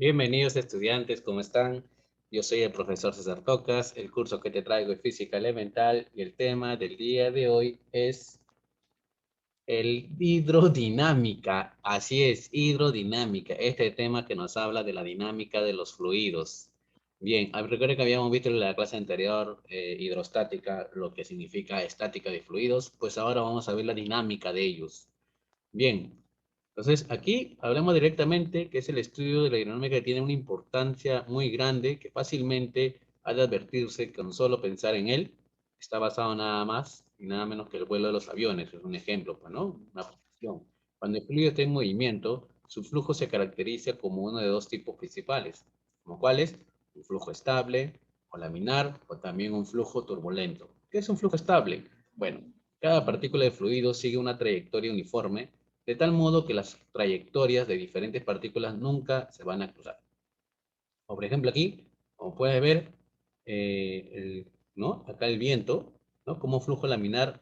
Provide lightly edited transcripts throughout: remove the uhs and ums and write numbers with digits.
Bienvenidos estudiantes, ¿cómo están? Yo soy el profesor César Tocas, el curso que te traigo es Física Elemental y el tema del día de hoy es el hidrodinámica. Así es, hidrodinámica, este tema que nos habla de la dinámica de los fluidos. Bien, recuerden que habíamos visto en la clase anterior hidrostática, lo que significa estática de fluidos, pues ahora vamos a ver la dinámica de ellos. Bien, entonces aquí hablamos directamente que es el estudio de la hidrodinámica que tiene una importancia muy grande que fácilmente ha de advertirse que con solo pensar en él está basado nada más y nada menos que el vuelo de los aviones. Es un ejemplo, pues, ¿no? Una aplicación. Cuando el fluido está en movimiento, su flujo se caracteriza como uno de dos tipos principales, como cuáles, un flujo estable o laminar o también un flujo turbulento. ¿Qué es un flujo estable? Bueno, cada partícula de fluido sigue una trayectoria uniforme de tal modo que las trayectorias de diferentes partículas nunca se van a cruzar. O por ejemplo aquí, como puedes ver, ¿no? Acá el viento, ¿no? Como flujo laminar,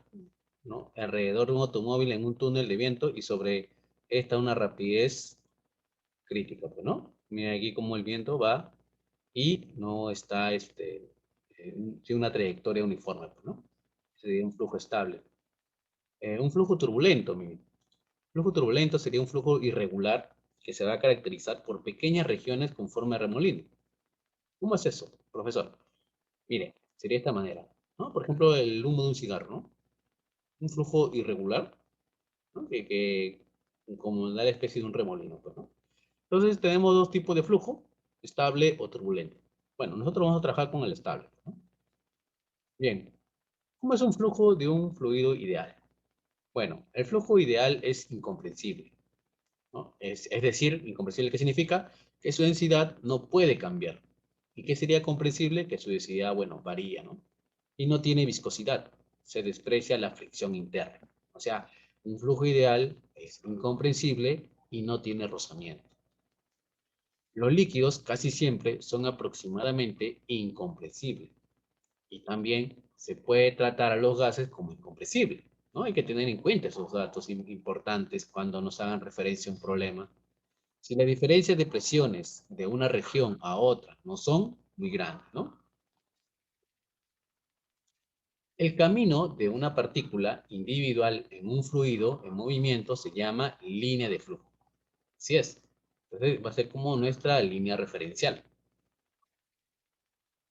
¿no? Alrededor de un automóvil en un túnel de viento y sobre esta una rapidez crítica, pues, ¿no? Mira aquí cómo el viento va y no está, tiene una trayectoria uniforme, pues, ¿no? Sería un flujo estable. Un flujo turbulento, miren. Flujo turbulento sería un flujo irregular que se va a caracterizar por pequeñas regiones con forma de remolino. ¿Cómo es eso, profesor? Mire, sería de esta manera, ¿no? Por ejemplo, el humo de un cigarro, ¿no? Un flujo irregular, ¿no? Que como da la especie de un remolino, pues, ¿no? Entonces tenemos dos tipos de flujo, estable o turbulento. Bueno, nosotros vamos a trabajar con el estable, ¿no? Bien, ¿cómo es un flujo de un fluido ideal? Bueno, el flujo ideal es incomprensible, ¿no? Es decir, incomprensible, ¿qué significa? Que su densidad no puede cambiar. ¿Y qué sería comprensible? Que su densidad, bueno, varía, ¿no? Y no tiene viscosidad, se desprecia la fricción interna. O sea, un flujo ideal es incomprensible y no tiene rozamiento. Los líquidos casi siempre son aproximadamente incomprensibles y también se puede tratar a los gases como incompresibles, ¿no? Hay que tener en cuenta esos datos importantes cuando nos hagan referencia a un problema. Si las diferencias de presiones de una región a otra no son muy grandes, ¿no? El camino de una partícula individual en un fluido en movimiento se llama línea de flujo. Así es. Entonces va a ser como nuestra línea referencial.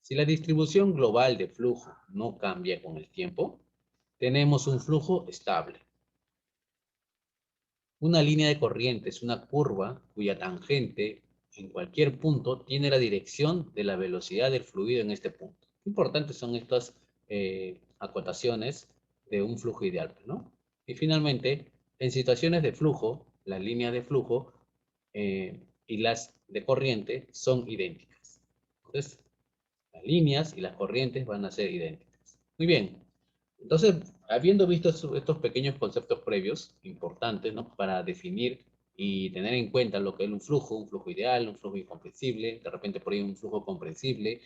Si la distribución global de flujo no cambia con el tiempo, tenemos un flujo estable. Una línea de corriente es una curva cuya tangente en cualquier punto tiene la dirección de la velocidad del fluido en este punto. Importantes son estas acotaciones de un flujo ideal, ¿no? Y finalmente, en situaciones de flujo, las líneas de flujo y las de corriente son idénticas. Entonces, las líneas y las corrientes van a ser idénticas. Muy bien. Entonces, habiendo visto estos pequeños conceptos previos, importantes, ¿no? Para definir y tener en cuenta lo que es un flujo ideal, un flujo incomprensible, de repente por ahí un flujo comprensible,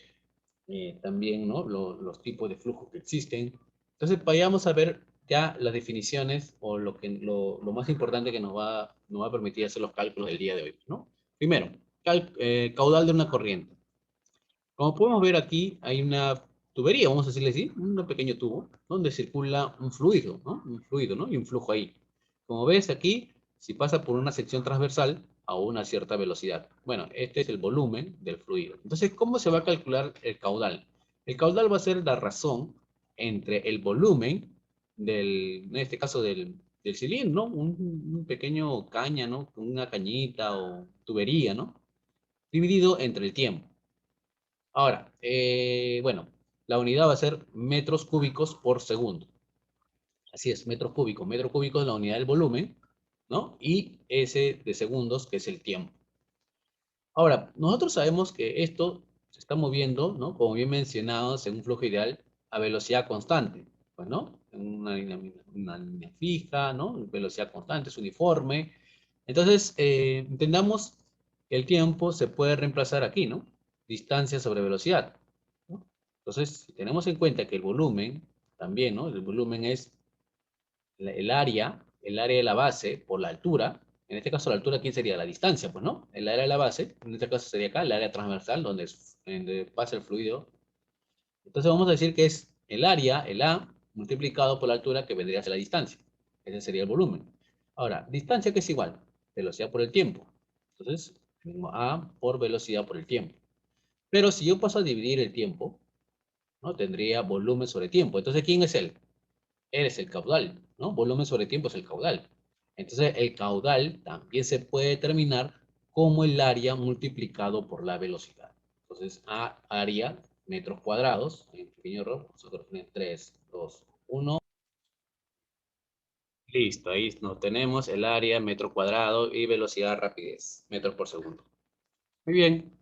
también, ¿no? Los tipos de flujos que existen. Entonces, vayamos a ver ya las definiciones o lo más importante que nos va a permitir hacer los cálculos del día de hoy, ¿no? Primero, caudal de una corriente. Como podemos ver aquí, hay una tubería, vamos a decirle así, un pequeño tubo, donde circula un fluido, ¿no? Un fluido, ¿no? Y un flujo ahí. Como ves aquí, si pasa por una sección transversal a una cierta velocidad. Bueno, este es el volumen del fluido. Entonces, ¿cómo se va a calcular el caudal? El caudal va a ser la razón entre el volumen en este caso del cilindro, ¿no? Un pequeño caña, ¿no? Una cañita o tubería, ¿no? Dividido entre el tiempo. Ahora, bueno, la unidad va a ser metros cúbicos por segundo. Así es, metros cúbicos. Metro cúbico es la unidad del volumen, ¿no? Y S de segundos, que es el tiempo. Ahora, nosotros sabemos que esto se está moviendo, ¿no? Como bien mencionado, según flujo ideal, a velocidad constante, pues, ¿no? En una línea fija, ¿no? Velocidad constante, es uniforme. Entonces, entendamos que el tiempo se puede reemplazar aquí, ¿no? Distancia sobre velocidad, ¿no? Entonces, si tenemos en cuenta que el volumen, también, ¿no? El volumen es el área de la base por la altura, En este caso la altura, ¿quién sería? La distancia, pues, ¿no? El área de la base, en este caso sería acá, el área transversal, donde pasa el fluido. Entonces vamos a decir que es el área, el A, multiplicado por la altura, que vendría a ser la distancia. Ese sería el volumen. Ahora, distancia, ¿qué es igual? Velocidad por el tiempo. Entonces, mismo A por velocidad por el tiempo. Pero si yo paso a dividir el tiempo, ¿no? Tendría volumen sobre tiempo. Entonces, ¿quién es él? Él es el caudal, ¿no? Volumen sobre tiempo es el caudal. Entonces, el caudal también se puede determinar como el área multiplicado por la velocidad. Entonces, A, área, metros cuadrados, en pequeño error, nosotros tenemos 3, 2, 1. Listo, ahí nos tenemos el área, metro cuadrado y velocidad, rapidez, metros por segundo. Muy bien,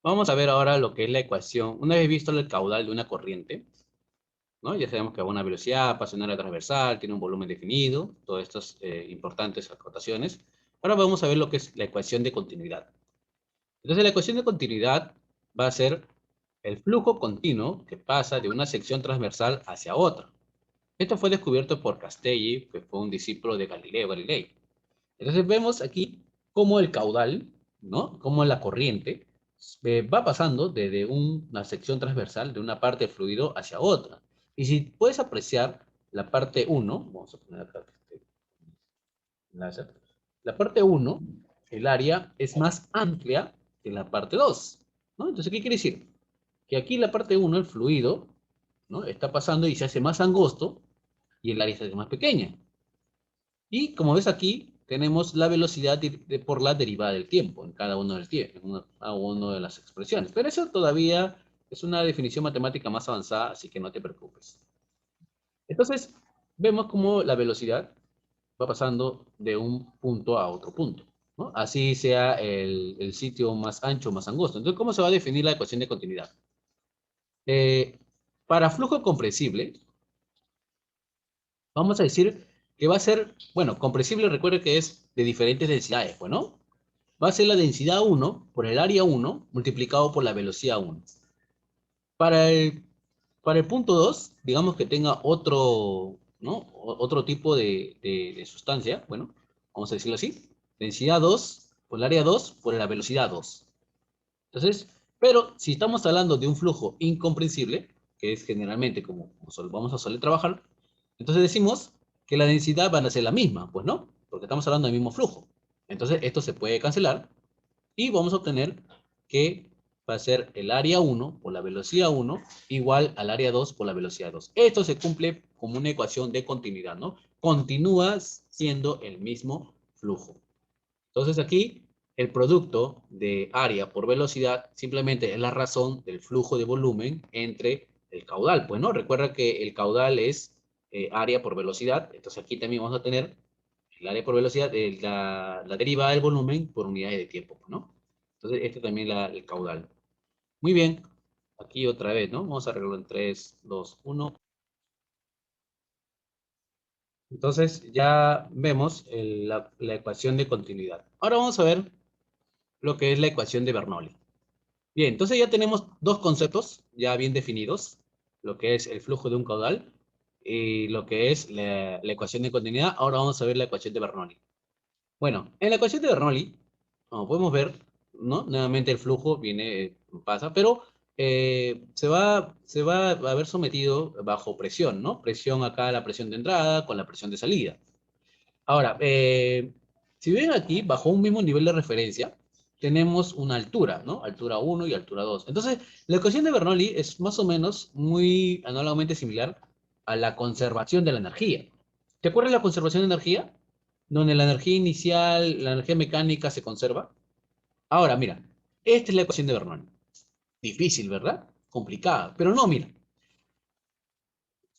vamos a ver ahora lo que es la ecuación. Una vez visto el caudal de una corriente, ¿no? Ya sabemos que a una velocidad, pasa en área transversal, tiene un volumen definido, todas estas importantes acotaciones. Ahora vamos a ver lo que es la ecuación de continuidad. Entonces la ecuación de continuidad va a ser el flujo continuo que pasa de una sección transversal hacia otra. Esto fue descubierto por Castelli, que fue un discípulo de Galileo Galilei. Entonces vemos aquí cómo el caudal, ¿no? Cómo la corriente va pasando desde una sección transversal de una parte del fluido hacia otra. Y si puedes apreciar la parte uno, vamos a poner acá la parte uno, el área es más amplia que la parte 2, ¿no? Entonces, ¿qué quiere decir? Que aquí la parte uno, el fluido, ¿no? Está pasando y se hace más angosto y el área se hace más pequeña. Y como ves aquí, tenemos la velocidad por la derivada del tiempo en cada uno del tiempo, en cada una de las expresiones. Pero eso todavía es una definición matemática más avanzada, así que no te preocupes. Entonces, vemos cómo la velocidad va pasando de un punto a otro punto, ¿no? Así sea el sitio más ancho o más angosto. Entonces, ¿cómo se va a definir la ecuación de continuidad? Eh, para flujo comprensible, vamos a decir que va a ser, bueno, compresible, recuerde que es de diferentes densidades, pues, ¿no? Va a ser la densidad 1 por el área 1 multiplicado por la velocidad 1. Para el, para el punto 2, digamos que tenga otro, ¿no? Otro tipo de sustancia, bueno, vamos a decirlo así, densidad 2 por el área 2 por la velocidad 2. Entonces, pero si estamos hablando de un flujo incomprensible, que es generalmente como vamos a soler trabajar, entonces decimos que la densidad van a ser la misma, pues no, porque estamos hablando del mismo flujo. Entonces, esto se puede cancelar y vamos a obtener que va a ser el área 1 por la velocidad 1 igual al área 2 por la velocidad 2. Esto se cumple como una ecuación de continuidad, ¿no? Continúa siendo el mismo flujo. Entonces aquí el producto de área por velocidad simplemente es la razón del flujo de volumen entre el caudal. Pues no, recuerda que el caudal es área por velocidad. Entonces aquí también vamos a tener el área por velocidad, la derivada del volumen por unidades de tiempo, ¿no? Entonces esto también es el caudal. Muy bien. Aquí otra vez, ¿no? Vamos a arreglarlo en 3, 2, 1. Entonces ya vemos la ecuación de continuidad. Ahora vamos a ver lo que es la ecuación de Bernoulli. Bien, entonces ya tenemos dos conceptos ya bien definidos, lo que es el flujo de un caudal y lo que es la ecuación de continuidad. Ahora vamos a ver la ecuación de Bernoulli. Bueno, en la ecuación de Bernoulli, como podemos ver, ¿no? Nuevamente el flujo viene, pasa, pero se va a ver sometido bajo presión, ¿no? Presión acá, la presión de entrada con la presión de salida. Ahora, si ven aquí, bajo un mismo nivel de referencia, tenemos una altura, ¿no? Altura 1 y altura 2. Entonces, la ecuación de Bernoulli es más o menos muy análogamente similar a la conservación de la energía. ¿Te acuerdas de la conservación de energía? Donde la energía inicial, la energía mecánica se conserva. Ahora, mira, esta es la ecuación de Bernoulli. Difícil, ¿verdad? Complicada. Pero no, mira,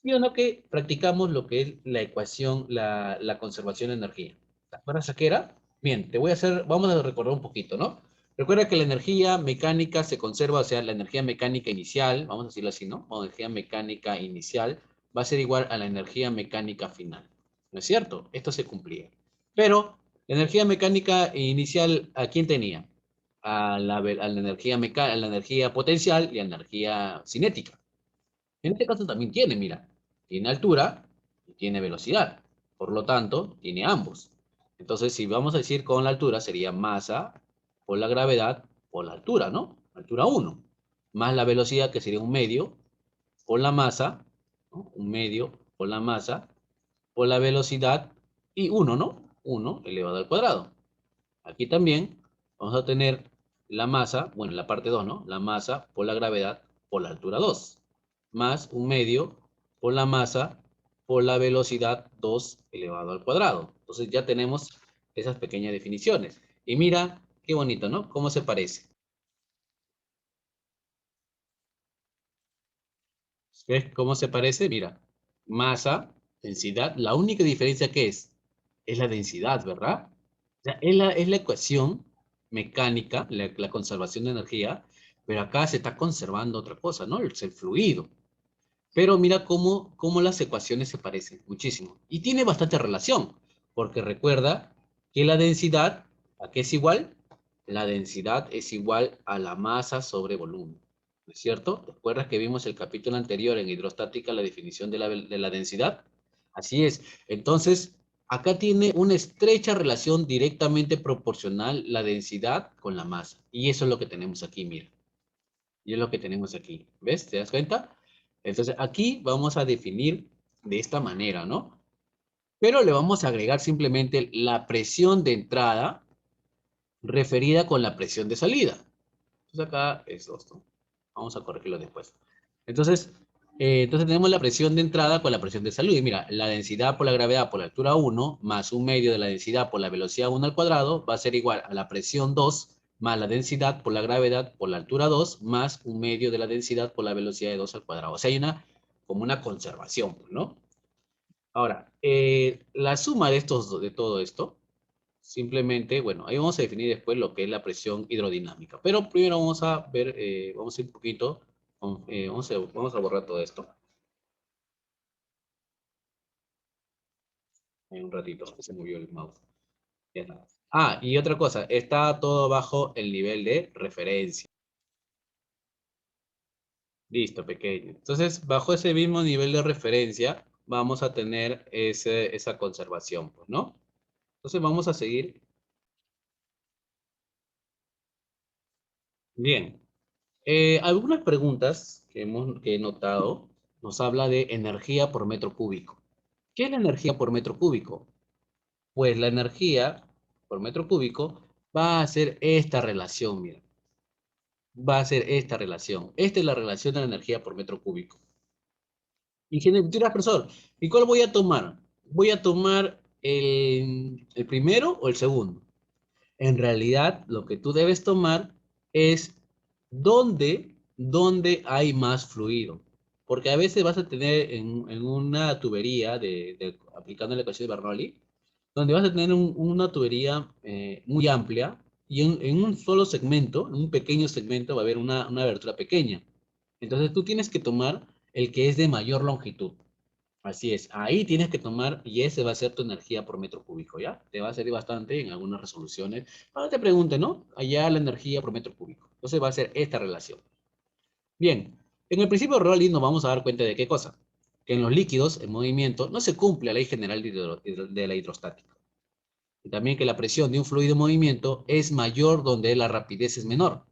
¿sí o no que practicamos lo que es la ecuación, la conservación de energía? ¿Te acuerdas a qué era? Bien, vamos a recordar un poquito, ¿no? Recuerda que la energía mecánica se conserva, o sea, la energía mecánica inicial, vamos a decirlo así, ¿no? O energía mecánica inicial va a ser igual a la energía mecánica final. ¿No es cierto? Esto se cumplía. Pero, la energía mecánica inicial, ¿a quién tenía? A la energía potencial y a la energía cinética. En este caso también tiene, mira, tiene altura y tiene velocidad. Por lo tanto, tiene ambos. Entonces, si vamos a decir con la altura, sería masa por la gravedad por la altura, ¿no? Altura 1. Más la velocidad, que sería un medio, por la masa, ¿no? Un medio por la masa, por la velocidad, y 1, ¿no? 1 elevado al cuadrado. Aquí también vamos a tener la masa, bueno, en la parte 2, ¿no? La masa por la gravedad por la altura 2, más un medio por la masa por la velocidad 2 elevado al cuadrado. Entonces ya tenemos esas pequeñas definiciones. Y mira, qué bonito, ¿no? ¿Cómo se parece? ¿Ves cómo se parece? Mira, masa, densidad, la única diferencia que es la densidad, ¿verdad? O sea, es la ecuación mecánica, la conservación de energía, pero acá se está conservando otra cosa, ¿no? El fluido. Pero mira cómo las ecuaciones se parecen muchísimo. Y tiene bastante relación, porque recuerda que la densidad, ¿a qué es igual? La densidad es igual a la masa sobre volumen. ¿No es cierto? ¿Recuerdas que vimos el capítulo anterior en hidrostática la definición de la densidad? Así es. Entonces, acá tiene una estrecha relación directamente proporcional la densidad con la masa. Y eso es lo que tenemos aquí, mira. Y es lo que tenemos aquí. ¿Ves? ¿Te das cuenta? Entonces, aquí vamos a definir de esta manera, ¿no? Pero le vamos a agregar simplemente la presión de entrada referida con la presión de salida. Entonces, acá es 2, ¿no? Vamos a corregirlo después. Entonces tenemos la presión de entrada con la presión de salida. Y mira, la densidad por la gravedad por la altura 1 más un medio de la densidad por la velocidad 1 al cuadrado va a ser igual a la presión 2 más la densidad por la gravedad por la altura 2 más un medio de la densidad por la velocidad de 2 al cuadrado. O sea, hay como una conservación, ¿no? Ahora, la suma de todo esto, simplemente, bueno, ahí vamos a definir después lo que es la presión hidrodinámica. Pero primero vamos a ver, vamos a ir un poquito, vamos a borrar todo esto. En un ratito, se movió el mouse. Ya está. Ah, y otra cosa, está todo bajo el nivel de referencia. Listo, pequeño. Entonces, bajo ese mismo nivel de referencia, vamos a tener esa conservación, pues, ¿no? Entonces, vamos a seguir. Bien. Algunas preguntas que he notado nos habla de energía por metro cúbico. ¿Qué es la energía por metro cúbico? Pues la energía por metro cúbico va a ser esta relación, mira. Va a ser esta relación. Esta es la relación de la energía por metro cúbico. Ingeniero, tú eres profesor. ¿Y cuál voy a tomar? ¿Voy a tomar el primero o el segundo? En realidad, lo que tú debes tomar es dónde hay más fluido. Porque a veces vas a tener en una tubería, aplicando la ecuación de Bernoulli, donde vas a tener una tubería muy amplia y en un solo segmento, en un pequeño segmento, va a haber una abertura pequeña. Entonces tú tienes que tomar el que es de mayor longitud. Así es, ahí tienes que tomar y ese va a ser tu energía por metro cúbico, ¿ya? Te va a servir bastante en algunas resoluciones. Ahora te pregunte, ¿no? Allá la energía por metro cúbico. Entonces va a ser esta relación. Bien, en el principio de Rayleigh nos vamos a dar cuenta de qué cosa. Que en los líquidos en movimiento no se cumple la ley general de la hidrostática. Y también que la presión de un fluido en movimiento es mayor donde la rapidez es menor.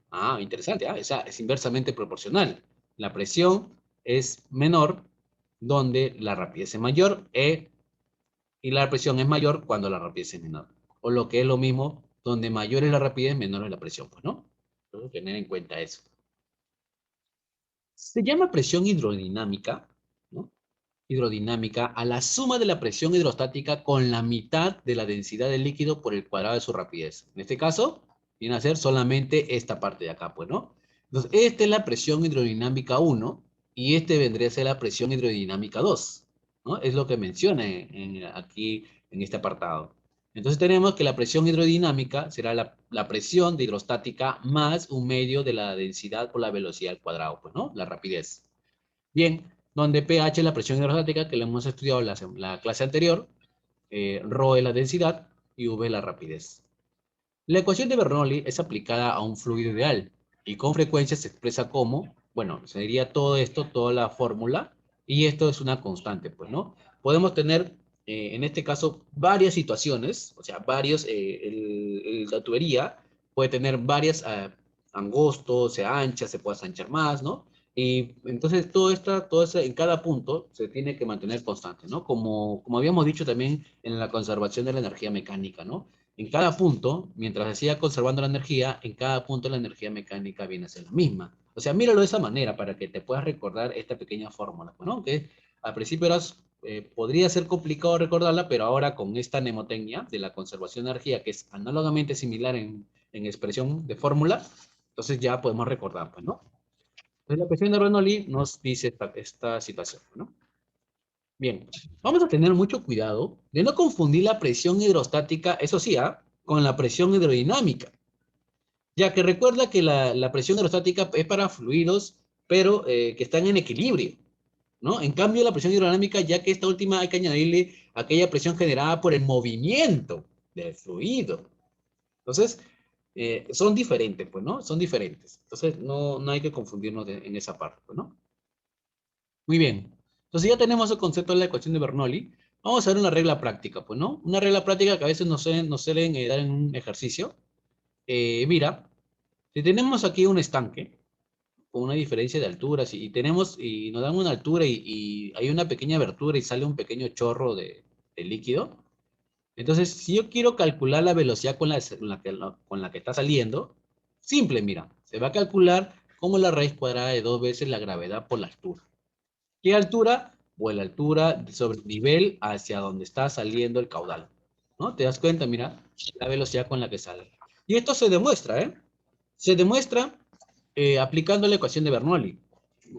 Ah, interesante, ¿ah? Es inversamente proporcional. La presión es menor donde la rapidez es mayor y la presión es mayor cuando la rapidez es menor. O lo que es lo mismo, donde mayor es la rapidez, menor es la presión, pues, ¿no? Entonces, tener en cuenta eso. Se llama presión hidrodinámica, ¿no? Hidrodinámica a la suma de la presión hidrostática con la mitad de la densidad del líquido por el cuadrado de su rapidez. En este caso, viene a ser solamente esta parte de acá, pues, ¿no? Entonces, esta es la presión hidrodinámica 1 y este vendría a ser la presión hidrodinámica 2, ¿no? Es lo que menciona aquí en este apartado. Entonces tenemos que la presión hidrodinámica será la presión de hidrostática más un medio de la densidad por la velocidad al cuadrado, pues, ¿no? La rapidez. Bien, donde pH es la presión hidrostática que lo hemos estudiado en la clase anterior, ρ es la densidad y V es la rapidez. La ecuación de Bernoulli es aplicada a un fluido ideal y con frecuencia se expresa como, bueno, sería todo esto, toda la fórmula, y esto es una constante, pues, ¿no? Podemos tener en este caso, varias situaciones, o sea, la tubería puede tener varias angostos, se ancha, se puede anchar más, ¿no? Y entonces todo esto en cada punto se tiene que mantener constante, ¿no? Como habíamos dicho también en la conservación de la energía mecánica, ¿no? En cada punto, mientras se siga conservando la energía, en cada punto la energía mecánica viene a ser la misma. O sea, míralo de esa manera para que te puedas recordar esta pequeña fórmula, ¿no? Que al principio podría ser complicado recordarla, pero ahora con esta mnemotecnia de la conservación de energía, que es análogamente similar en expresión de fórmula, entonces ya podemos recordar, pues, ¿no? Entonces la ecuación de Bernoulli nos dice esta situación, ¿no? Bien, vamos a tener mucho cuidado de no confundir la presión hidrostática, eso sí, con la presión hidrodinámica, ya que recuerda que la presión hidrostática es para fluidos, pero que están en equilibrio, ¿no? En cambio, la presión hidrodinámica, ya que esta última hay que añadirle aquella presión generada por el movimiento del fluido. Entonces, son diferentes, pues, ¿no? Son diferentes. Entonces, no hay que confundirnos en esa parte, pues, ¿no? Muy bien. Entonces, ya tenemos el concepto de la ecuación de Bernoulli. Vamos a ver una regla práctica, pues, ¿no? Una regla práctica que a veces nos suelen dar en un ejercicio. Mira, si tenemos aquí un estanque, con una diferencia de alturas y nos dan una altura y hay una pequeña abertura y sale un pequeño chorro de líquido. Entonces, si yo quiero calcular la velocidad con la que está saliendo, simple, mira, se va a calcular como la raíz cuadrada de 2 veces la gravedad por la altura. ¿Qué altura? Pues la altura sobre el nivel hacia donde está saliendo el caudal. ¿No? ¿Te das cuenta? Mira, la velocidad con la que sale. Y esto se demuestra, ¿eh? Se demuestra aplicando la ecuación de Bernoulli.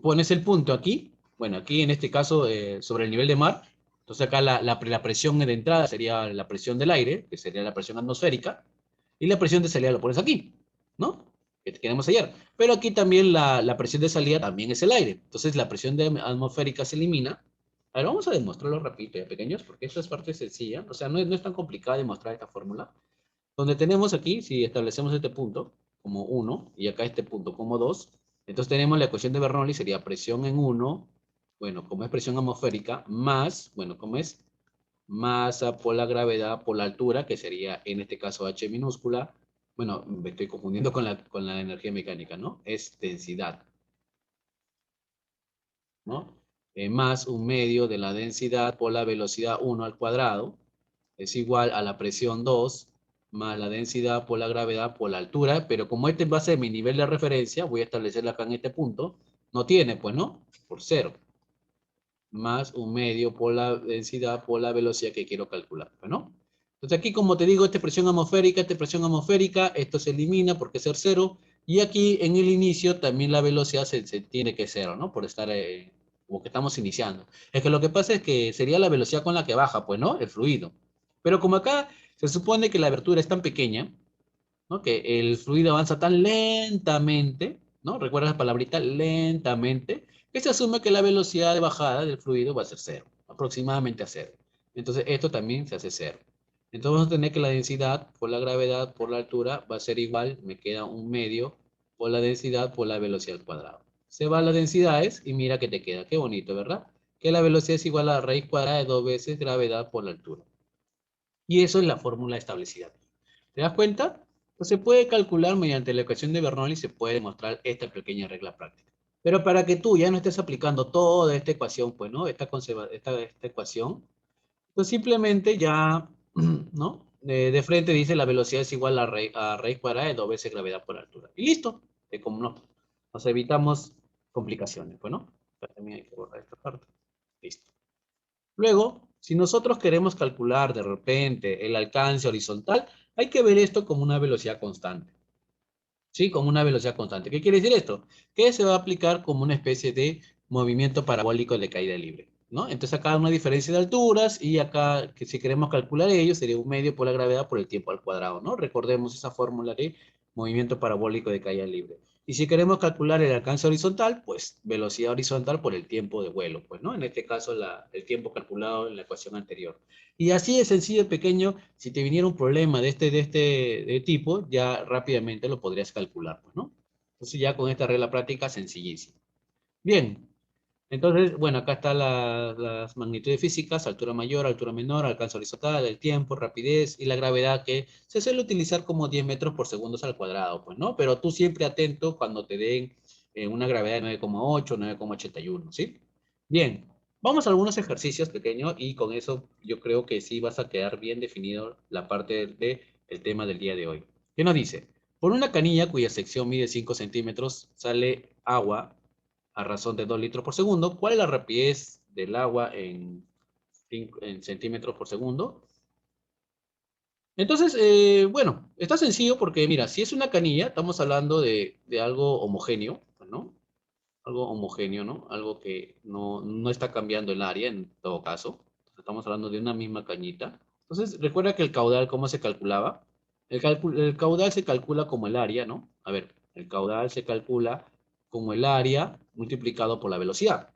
Pones el punto aquí, bueno, aquí en este caso sobre el nivel de mar. Entonces acá la presión de entrada sería la presión del aire, que sería la presión atmosférica, y la presión de salida lo pones aquí, ¿no? Que queremos hallar. Pero aquí también la presión de salida también es el aire. Entonces la presión atmosférica se elimina. A ver, vamos a demostrarlo rapidito, ya pequeños, porque esta es parte sencilla. O sea, no es tan complicada demostrar esta fórmula. Donde tenemos aquí, si establecemos este punto como 1 y acá este punto como 2, entonces tenemos la ecuación de Bernoulli, sería presión en 1, bueno, como es presión atmosférica, más, bueno, como es masa por la gravedad por la altura, que sería en este caso H minúscula, bueno, me estoy confundiendo con la energía mecánica, ¿no? Es densidad, ¿no? Más un medio de la densidad por la velocidad 1 al cuadrado, es igual a la presión 2 más la densidad por la gravedad por la altura, pero como este va a ser mi nivel de referencia, voy a establecerla acá en este punto, no tiene, pues, ¿no? Por 0, más un medio por la densidad por la velocidad que quiero calcular, pues, ¿no? Entonces aquí, como te digo, esta presión atmosférica, esto se elimina porque es ser 0, y aquí en el inicio también la velocidad se tiene que 0, ¿no? Por estar como que estamos iniciando. Es que lo que pasa es que sería la velocidad con la que baja, pues, ¿no? El fluido. Pero como acá se supone que la abertura es tan pequeña, ¿no? Que el fluido avanza tan lentamente, ¿no? ¿Recuerdas la palabrita? Lentamente, que se asume que la velocidad de bajada del fluido va a ser 0, aproximadamente a 0. Entonces esto también se hace 0. Entonces vamos a tener que la densidad por la gravedad por la altura va a ser igual, me queda un medio por la densidad por la velocidad al cuadrado. Se van las densidades y mira que te queda. Qué bonito, ¿verdad? Que la velocidad es igual a la raíz cuadrada de 2 veces gravedad por la altura. Y eso es la fórmula establecida. ¿Te das cuenta? Pues se puede calcular mediante la ecuación de Bernoulli y se puede demostrar esta pequeña regla práctica. Pero para que tú ya no estés aplicando toda esta ecuación, pues, ¿no? Esta ecuación, pues simplemente ya, ¿no? De frente dice la velocidad es igual a raíz cuadrada de 2 veces gravedad por altura. Y listo. Como nos evitamos complicaciones, pues, ¿no? También hay que borrar esta parte. Listo. Luego, si nosotros queremos calcular de repente el alcance horizontal, hay que ver esto como una velocidad constante. ¿Sí? Como una velocidad constante. ¿Qué quiere decir esto? Que se va a aplicar como una especie de movimiento parabólico de caída libre, ¿no? Entonces acá hay una diferencia de alturas y acá, que si queremos calcular ello, sería un medio por la gravedad por el tiempo al cuadrado, ¿no? Recordemos esa fórmula de movimiento parabólico de caída libre. Y si queremos calcular el alcance horizontal, pues velocidad horizontal por el tiempo de vuelo, pues, ¿no? En este caso, el tiempo calculado en la ecuación anterior. Y así de sencillo y pequeño, si te viniera un problema de tipo, ya rápidamente lo podrías calcular, pues, ¿no? Entonces ya con esta regla práctica sencillísima. Bien, Entonces, bueno, acá están las magnitudes físicas, altura mayor, altura menor, alcance horizontal, el tiempo, rapidez y la gravedad que se suele utilizar como 10 metros por segundo al cuadrado, pues, ¿no? Pero tú siempre atento cuando te den una gravedad de 9,8, 9,81, ¿sí? Bien, vamos a algunos ejercicios pequeños y con eso yo creo que sí vas a quedar bien definido la parte del tema del día de hoy. ¿Qué nos dice? Por una canilla cuya sección mide 5 centímetros sale agua a razón de 2 litros por segundo. ¿Cuál es la rapidez del agua en centímetros por segundo? Entonces, bueno, está sencillo porque, mira, si es una canilla, estamos hablando de algo homogéneo, ¿no? Algo homogéneo, ¿no? Algo que no está cambiando el área en todo caso. Estamos hablando de una misma cañita. Entonces, recuerda que el caudal, ¿cómo se calculaba? El caudal se calcula como el área, ¿no? A ver, el caudal se calcula como el área multiplicado por la velocidad.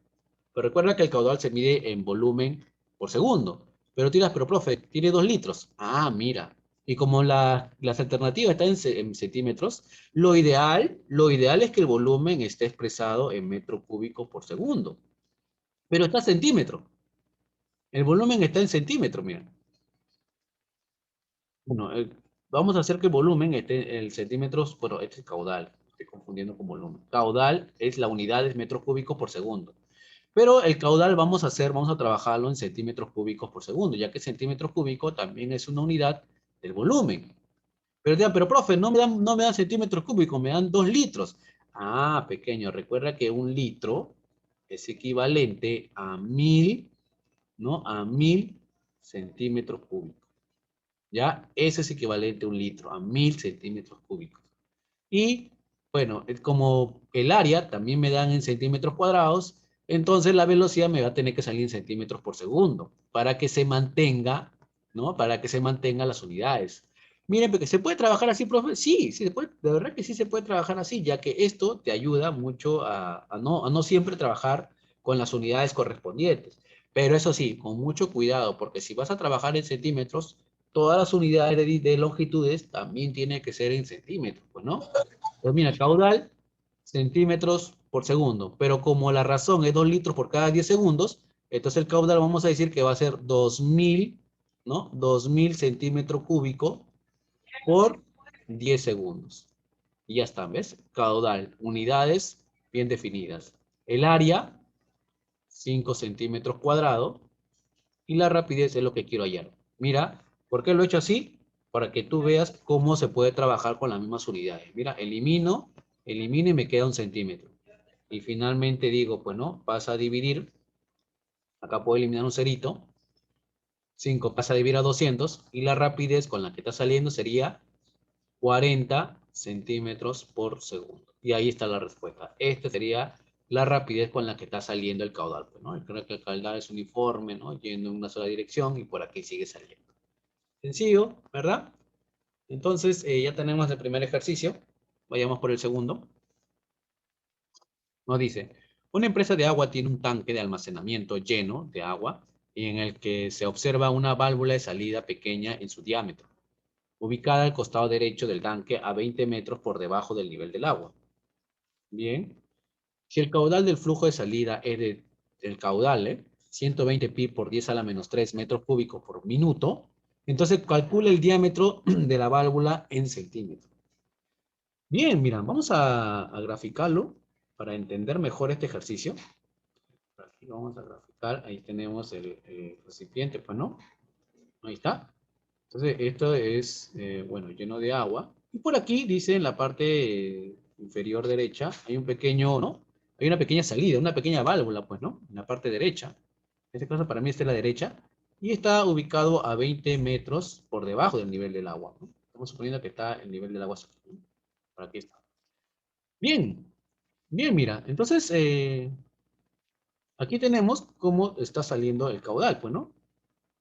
Pero recuerda que el caudal se mide en volumen por segundo. Pero tiras, pero profe, tiene 2 litros. Ah, mira. Y como las alternativas están en centímetros, lo ideal es que el volumen esté expresado en metro cúbico por segundo. Pero está en centímetro. El volumen está en centímetro, mira. Bueno, vamos a hacer que el volumen esté en centímetros, bueno, este es caudal. Estoy confundiendo con volumen. Caudal es la unidad de metros cúbicos por segundo. Pero el caudal vamos a trabajarlo en centímetros cúbicos por segundo, ya que centímetros cúbicos también es una unidad del volumen. Pero digan, pero profe, no me dan centímetros cúbicos, me dan 2 litros. Ah, pequeño, recuerda que un litro es equivalente a 1000, ¿no? A 1000 centímetros cúbicos. ¿Ya? Ese es equivalente a un litro, a 1000 centímetros cúbicos. Y bueno, como el área también me dan en centímetros cuadrados, entonces la velocidad me va a tener que salir en centímetros por segundo para que se mantenga, ¿no? Para que se mantengan las unidades. Miren, porque se puede trabajar así, profe. Sí, sí se puede, de verdad que sí se puede trabajar así, ya que esto te ayuda mucho a no siempre trabajar con las unidades correspondientes. Pero eso sí, con mucho cuidado, porque si vas a trabajar en centímetros, todas las unidades de longitudes también tienen que ser en centímetros, pues, ¿no? Pues mira, caudal, centímetros por segundo. Pero como la razón es 2 litros por cada 10 segundos, entonces el caudal vamos a decir que va a ser 2000, ¿no? 2000 centímetros cúbicos por 10 segundos. Y ya está, ¿ves? Caudal, unidades bien definidas. El área, 5 centímetros cuadrados. Y la rapidez es lo que quiero hallar. Mira, ¿por qué lo he hecho así? Para que tú veas cómo se puede trabajar con las mismas unidades. Mira, elimino y me queda 1 centímetro. Y finalmente digo, pues no, pasa a dividir. Acá puedo eliminar un cerito. 5 pasa a dividir a 200. Y la rapidez con la que está saliendo sería 40 centímetros por segundo. Y ahí está la respuesta. Esta sería la rapidez con la que está saliendo el caudal. Pues, ¿no? Creo que el caudal es uniforme, ¿no? Yendo en una sola dirección y por aquí sigue saliendo. Sencillo, ¿verdad? Entonces, ya tenemos el primer ejercicio. Vayamos por el segundo. Nos dice, una empresa de agua tiene un tanque de almacenamiento lleno de agua y en el que se observa una válvula de salida pequeña en su diámetro, ubicada al costado derecho del tanque a 20 metros por debajo del nivel del agua. Bien. Si el caudal del flujo de salida es del caudal, 120 pi por 10 a la menos 3 metros cúbicos por minuto, entonces calcula el diámetro de la válvula en centímetros. Bien, mira, vamos a graficarlo para entender mejor este ejercicio. Aquí lo vamos a graficar, ahí tenemos el recipiente, pues, ¿no? Ahí está. Entonces, esto es, bueno, lleno de agua. Y por aquí dice en la parte inferior derecha, hay un pequeño, ¿no? Hay una pequeña salida, una pequeña válvula, pues, ¿no? En la parte derecha. En este caso, para mí, esta es la derecha. Y está ubicado a 20 metros por debajo del nivel del agua, ¿no? Estamos suponiendo que está el nivel del agua. ¿No? Por aquí está. Bien, bien, mira. Entonces, aquí tenemos cómo está saliendo el caudal, pues, ¿no?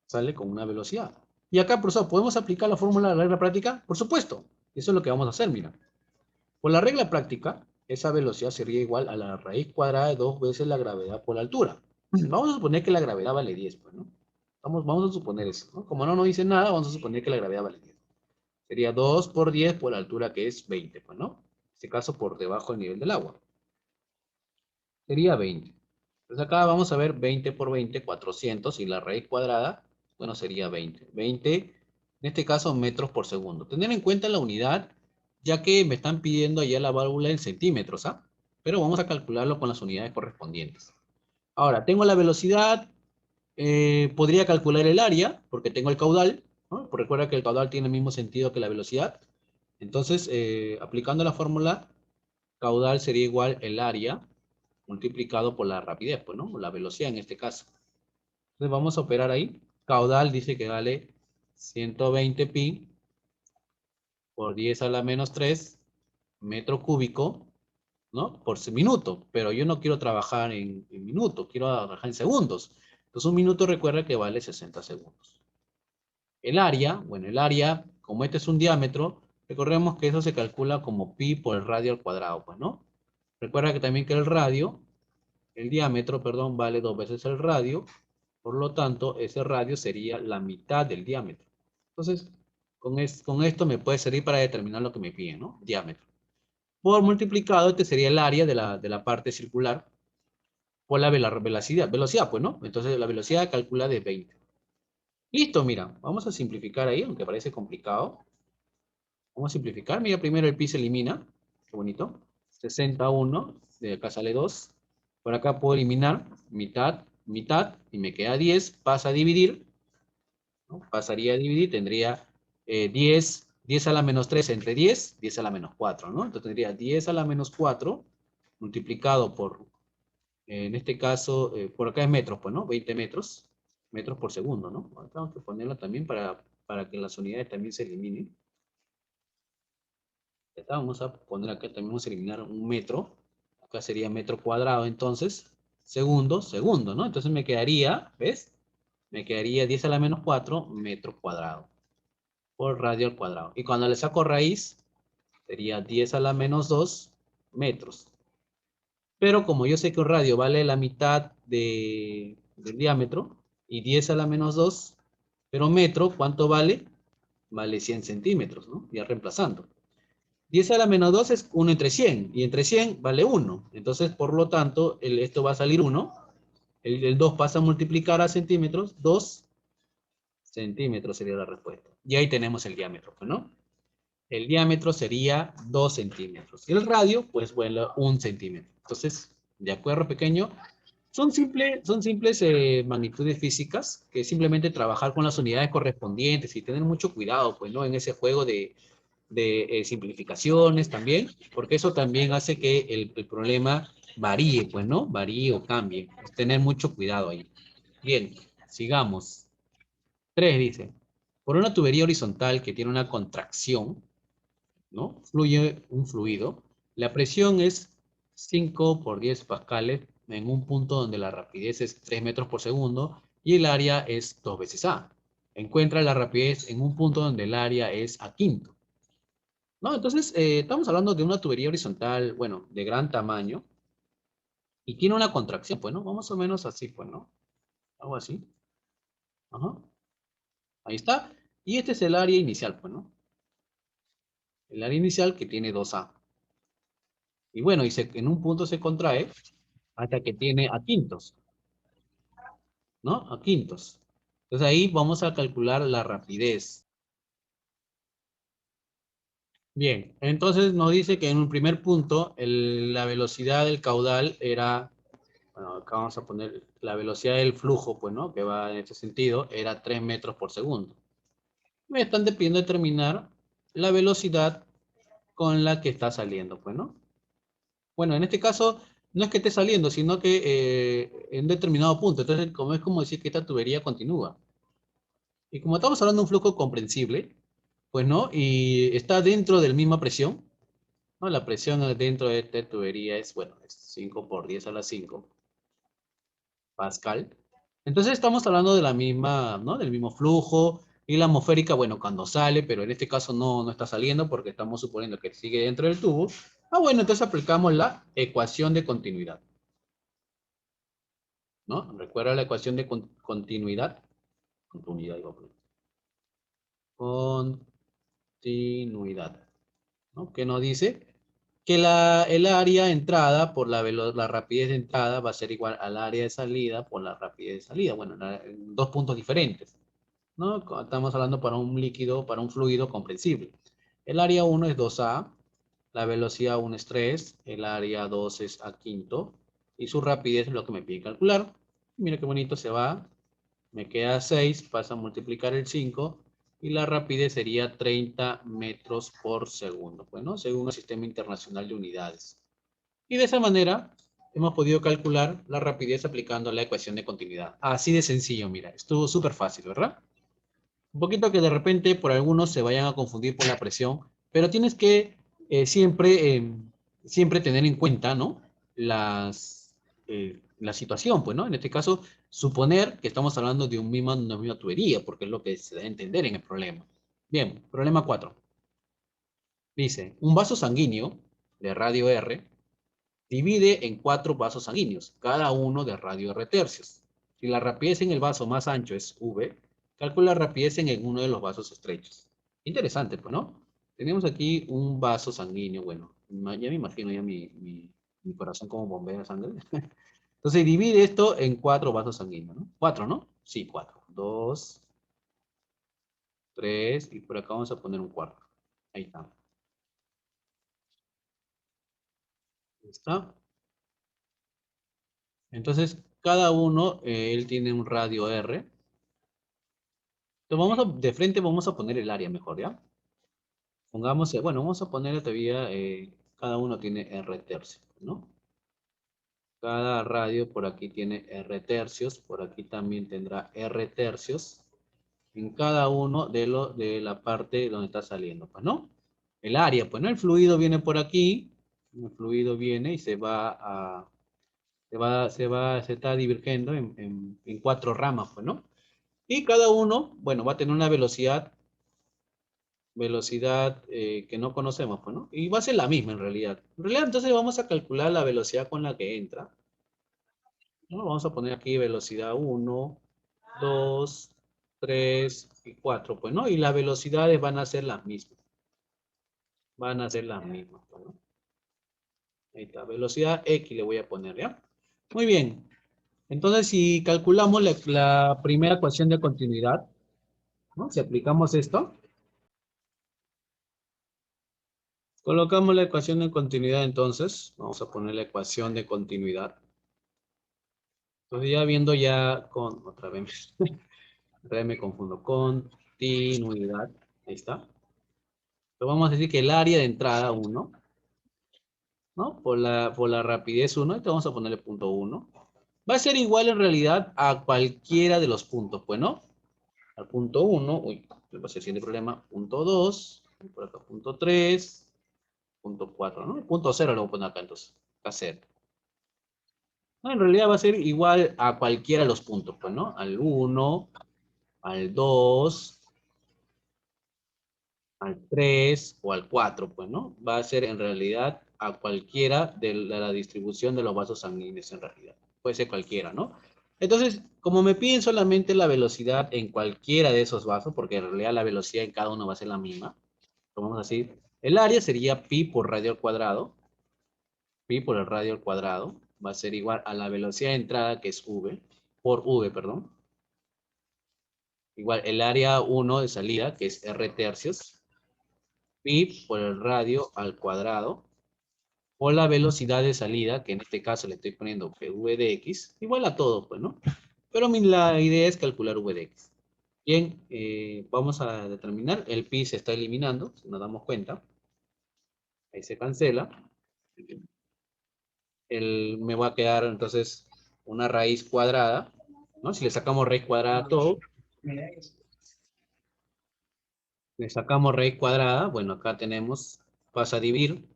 Sale con una velocidad. Y acá, profesor, ¿podemos aplicar la fórmula de la regla práctica? Por supuesto. Eso es lo que vamos a hacer, mira. Por la regla práctica, esa velocidad sería igual a la raíz cuadrada de 2 veces la gravedad por la altura. Vamos a suponer que la gravedad vale 10, pues, ¿no? Vamos a suponer eso, ¿no? Como no nos dice nada, vamos a suponer que la gravedad vale 10. Sería 2 por 10 por la altura que es 20, pues, ¿no? En este caso, por debajo del nivel del agua. Sería 20. Entonces acá vamos a ver 20 por 20, 400, y la raíz cuadrada, bueno, sería 20. 20, en este caso, metros por segundo. Tener en cuenta la unidad, ya que me están pidiendo ya la válvula en centímetros, ¿ah? Pero vamos a calcularlo con las unidades correspondientes. Ahora, tengo la velocidad, podría calcular el área, porque tengo el caudal, ¿no? Recuerda que el caudal tiene el mismo sentido que la velocidad. Entonces, aplicando la fórmula, caudal sería igual el área multiplicado por la rapidez, pues, ¿no? La velocidad en este caso. Entonces vamos a operar ahí. Caudal dice que vale 120 pi por 10 a la menos 3 metro cúbico, ¿no? Por minuto, pero yo no quiero trabajar en minutos, quiero trabajar en segundos. Entonces un minuto recuerda que vale 60 segundos. El área, bueno, el área, como este es un diámetro, recordemos que eso se calcula como pi por el radio al cuadrado, pues, ¿no? Recuerda que también que el diámetro, perdón, vale 2 veces el radio, por lo tanto, ese radio sería la mitad del diámetro. Entonces, con esto me puede servir para determinar lo que me piden, ¿no? Diámetro. Por multiplicado, este sería el área de la parte circular por la velocidad, pues, ¿no? Entonces, la velocidad calcula de 20. Listo, mira, vamos a simplificar ahí, aunque parece complicado. Vamos a simplificar. Mira, primero el pi se elimina. Qué bonito. 61, de acá sale 2. Por acá puedo eliminar mitad, mitad, y me queda 10. Pasa a dividir, ¿no? Pasaría a dividir, tendría 10, 10 a la menos 3 entre 10, 10 a la menos 4, ¿no? Entonces tendría 10 a la menos 4 multiplicado por, en este caso, por acá es metros, pues, ¿no? 20 metros, metros por segundo, ¿no? Acá vamos a ponerlo también para que las unidades también se eliminen. Vamos a poner acá, también vamos a eliminar un metro. Acá sería metro cuadrado, entonces, segundo, segundo, ¿no? Entonces me quedaría, ¿ves? Me quedaría 10 a la menos 4 metro cuadrado por radio al cuadrado. Y cuando le saco raíz, sería 10 a la menos 2 metros. Pero como yo sé que un radio vale la mitad del diámetro, y 10 a la menos 2, pero metro, ¿cuánto vale? Vale 100 centímetros, ¿no? Ya reemplazando. 10 a la menos 2 es 1 entre 100, y entre 100 vale 1. Entonces, por lo tanto, esto va a salir 1. El 2 pasa a multiplicar a centímetros, 2 centímetros sería la respuesta. Y ahí tenemos el diámetro, ¿no? El diámetro sería 2 centímetros. Y el radio, pues bueno, 1 centímetro. Entonces, de acuerdo, pequeño, son simples magnitudes físicas que simplemente trabajar con las unidades correspondientes y tener mucho cuidado, pues, ¿no? En ese juego de simplificaciones también, porque eso también hace que el problema varíe, pues, ¿no? Varíe o cambie. Es tener mucho cuidado ahí. Bien, sigamos. 3 dice, por una tubería horizontal que tiene una contracción, ¿no? Fluye un fluido. La presión es 5 por 10 pascales en un punto donde la rapidez es 3 metros por segundo y el área es 2 veces A. Encuentra la rapidez en un punto donde el área es A quinto. ¿No? Entonces, estamos hablando de una tubería horizontal, bueno, de gran tamaño y tiene una contracción, pues, ¿no? Más o menos así, pues, ¿no? Algo así. Ajá. Ahí está. Y este es el área inicial, pues, ¿no? El área inicial que tiene 2A. Y bueno, en un punto se contrae hasta que tiene a quintos, ¿no? A quintos. Entonces ahí vamos a calcular la rapidez. Bien, entonces nos dice que en un primer punto la velocidad del caudal era, bueno, acá vamos a poner la velocidad del flujo, pues, ¿no? Que va en este sentido, era 3 metros por segundo. Me están pidiendo determinar la velocidad con la que está saliendo, pues, ¿no? Bueno, en este caso, no es que esté saliendo, sino que en un determinado punto. Entonces, como es como decir que esta tubería continúa. Y como estamos hablando de un flujo comprensible, pues, ¿no? Y está dentro de la misma presión, ¿no? La presión dentro de esta tubería es, bueno, es 5 por 10 a la 5 Pascal. Entonces estamos hablando de la misma, ¿no? Del mismo flujo. Y la atmosférica, bueno, cuando sale, pero en este caso no está saliendo porque estamos suponiendo que sigue dentro del tubo. Ah, bueno, entonces aplicamos la ecuación de continuidad, ¿no? ¿Recuerda la ecuación de continuidad? Continuidad, iba a poner. Continuidad, ¿no? ¿Qué nos dice? que el área de entrada por la rapidez de entrada va a ser igual al área de salida por la rapidez de salida. Bueno, dos puntos diferentes, ¿no? Estamos hablando para un líquido, para un fluido comprensible. El área 1 es 2A, la velocidad 1 es 3, el área 2 es A quinto, y su rapidez es lo que me pide calcular. Mira qué bonito se va, me queda 6, pasa a multiplicar el 5, y la rapidez sería 30 metros por segundo, bueno, según el Sistema Internacional de Unidades. Y de esa manera hemos podido calcular la rapidez aplicando la ecuación de continuidad. Así de sencillo, mira, estuvo súper fácil, ¿verdad? Un poquito que de repente por algunos se vayan a confundir por la presión, pero tienes que siempre tener en cuenta, ¿no? La situación, pues, ¿no? En este caso, suponer que estamos hablando de una misma tubería, porque es lo que se debe entender en el problema. Bien, problema 4. Dice, un vaso sanguíneo de radio R divide en 4 vasos sanguíneos, cada uno de radio R tercios. Si la rapidez en el vaso más ancho es V, calcula la rapidez en uno de los vasos estrechos. Interesante, pues, ¿no? Tenemos aquí un vaso sanguíneo, bueno, ya me imagino ya mi corazón como bombea sangre. Entonces divide esto en 4 vasos sanguíneos, ¿no? 4, ¿no? Sí, 4. 2, 3, y por acá vamos a poner un cuarto. Ahí está. Ahí está. Entonces, cada uno, él tiene un radio R. Entonces, de frente vamos a poner el área mejor, ¿ya? Pongamos, bueno, vamos a poner todavía, cada uno tiene R tercios, ¿no? Cada radio por aquí tiene R tercios, por aquí también tendrá R tercios, en cada uno de la parte donde está saliendo, pues, ¿no? El área, pues, ¿no? El fluido viene por aquí, el fluido viene y se está divergiendo en 4 ramas, pues, ¿no? Y cada uno, bueno, va a tener una velocidad que no conocemos, pues, ¿no? Y va a ser la misma en realidad. En realidad, entonces vamos a calcular la velocidad con la que entra, ¿no? Vamos a poner aquí velocidad 1, 2, 3 y 4, pues, ¿no? Y las velocidades van a ser las mismas. Van a ser las mismas, pues, ¿no? Ahí está, velocidad X le voy a poner, ¿ya? Muy bien. Entonces, si calculamos la primera ecuación de continuidad, ¿no? Si aplicamos esto, colocamos la ecuación de continuidad entonces. Vamos a poner la ecuación de continuidad. Entonces ya viendo ya con, otra vez me confundo, continuidad. Ahí está. Entonces vamos a decir que el área de entrada 1, ¿no? Por la rapidez 1, entonces vamos a ponerle punto 1. Va a ser igual en realidad a cualquiera de los puntos, pues, ¿no? Al punto 1, uy, me pasé el siguiente problema, punto 2, por acá punto 3, punto 4, ¿no? Punto 0 lo voy a poner acá entonces, acá 0. No, en realidad va a ser igual a cualquiera de los puntos, pues, ¿no? Al 1, al 2, al 3 o al 4, pues, ¿no? Va a ser en realidad a cualquiera de la distribución de los vasos sanguíneos en realidad. Puede ser cualquiera, ¿no? Entonces, como me piden solamente la velocidad en cualquiera de esos vasos, porque en realidad la velocidad en cada uno va a ser la misma, vamos a decir, el área sería pi por radio al cuadrado, pi por el radio al cuadrado, va a ser igual a la velocidad de entrada, que es v, por v, perdón. Igual el área 1 de salida, que es r tercios, pi por el radio al cuadrado, o la velocidad de salida, que en este caso le estoy poniendo v de x, igual a todo, pues, ¿no? Pero la idea es calcular v de x. Bien, vamos a determinar, el pi se está eliminando, si nos damos cuenta, ahí se cancela. Me va a quedar entonces una raíz cuadrada, ¿no? Si le sacamos raíz cuadrada a todo, le sacamos raíz cuadrada, bueno, acá tenemos, pasa a dividir,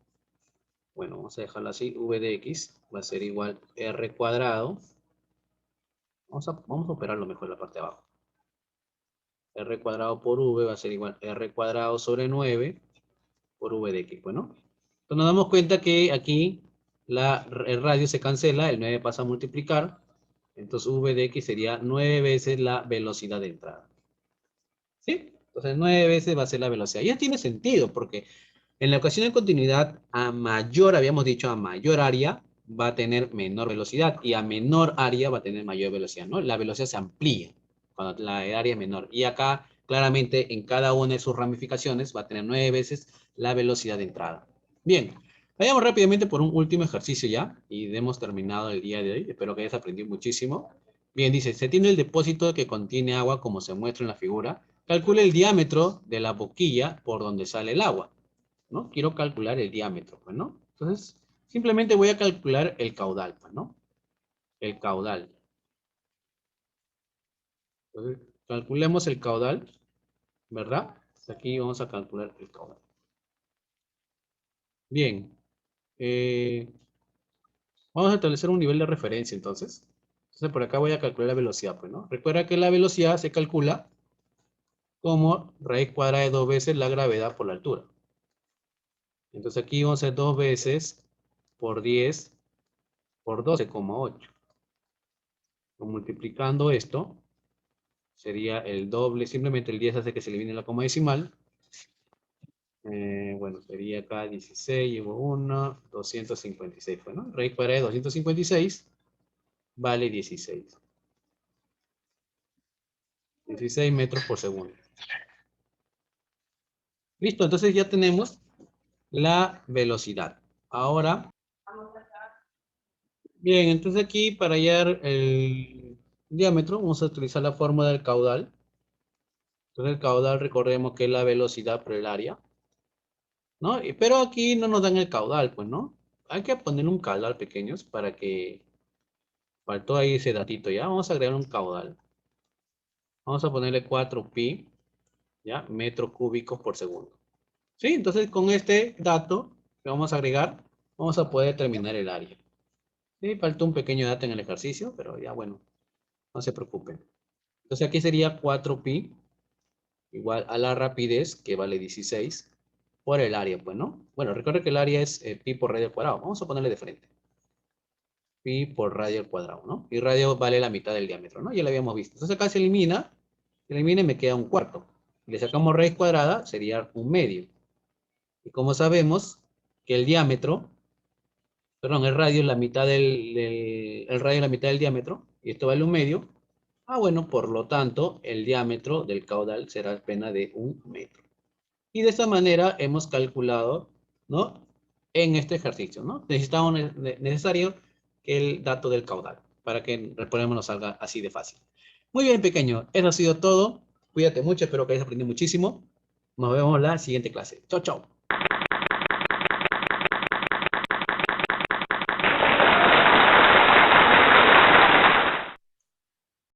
bueno, vamos a dejarlo así, v de x va a ser igual r cuadrado, vamos a operarlo mejor en la parte de abajo, r cuadrado por v va a ser igual r cuadrado sobre 9 por v de x, bueno. Entonces nos damos cuenta que aquí el radio se cancela, el 9 pasa a multiplicar, entonces v de x sería 9 veces la velocidad de entrada. ¿Sí? Entonces 9 veces va a ser la velocidad. Ya tiene sentido, porque En la ecuación de continuidad, a mayor, habíamos dicho, a mayor área va a tener menor velocidad y a menor área va a tener mayor velocidad, ¿no? La velocidad se amplía cuando la área es menor. Y acá, claramente, en cada una de sus ramificaciones va a tener 9 veces la velocidad de entrada. Bien, vayamos rápidamente por un último ejercicio ya y hemos terminado el día de hoy. Espero que hayas aprendido muchísimo. Bien, dice, se tiene el depósito que contiene agua como se muestra en la figura. Calcule el diámetro de la boquilla por donde sale el agua, ¿no? Quiero calcular el diámetro, pues, ¿no? Entonces, simplemente voy a calcular el caudal, pues, ¿no? El caudal. Entonces, calculemos el caudal, ¿verdad? Aquí vamos a calcular el caudal. Bien. eh, Vamos a establecer un nivel de referencia, entonces. Entonces, por acá voy a calcular la velocidad, pues, ¿no? Recuerda que la velocidad se calcula como raíz cuadrada de 2 veces la gravedad por la altura. Entonces, aquí vamos a hacer 2 veces por 10 por 12,8. Multiplicando esto, sería el doble, simplemente el 10 hace que se elimine la coma decimal. Bueno, sería acá 16, llevo 1, 256 fue, ¿no? Raíz cuadrada de 256 vale 16. 16 metros por segundo. Listo, entonces ya tenemos la velocidad. Ahora, bien, entonces aquí para hallar el diámetro vamos a utilizar la fórmula del caudal. Entonces el caudal recordemos que es la velocidad por el área, ¿no? Pero aquí no nos dan el caudal, pues, ¿no? Hay que poner un caudal pequeños para que faltó ahí ese datito, ¿ya? Vamos a agregar un caudal. Vamos a ponerle 4pi, ¿ya? Metros cúbicos por segundo. ¿Sí? Entonces con este dato que vamos a agregar, vamos a poder determinar el área. Sí, faltó un pequeño dato en el ejercicio, pero ya bueno, no se preocupen. Entonces aquí sería 4pi igual a la rapidez, que vale 16, por el área, pues, ¿no? Bueno, recuerda que el área es pi por radio al cuadrado. Vamos a ponerle de frente. Pi por radio al cuadrado, ¿no? Y radio vale la mitad del diámetro, ¿no? Ya lo habíamos visto. Entonces acá se elimina y me queda un cuarto. Le sacamos raíz cuadrada, sería un medio. Y como sabemos que el diámetro, perdón, el radio es la mitad el radio es la mitad del diámetro, y esto vale un medio, bueno, por lo tanto, el diámetro del caudal será apenas de 1 metro. Y de esta manera hemos calculado, ¿no? En este ejercicio, ¿no? Necesitamos necesario el dato del caudal para que el problema nos salga así de fácil. Muy bien, pequeño. Eso ha sido todo. Cuídate mucho. Espero que hayas aprendido muchísimo. Nos vemos en la siguiente clase. Chao, chao.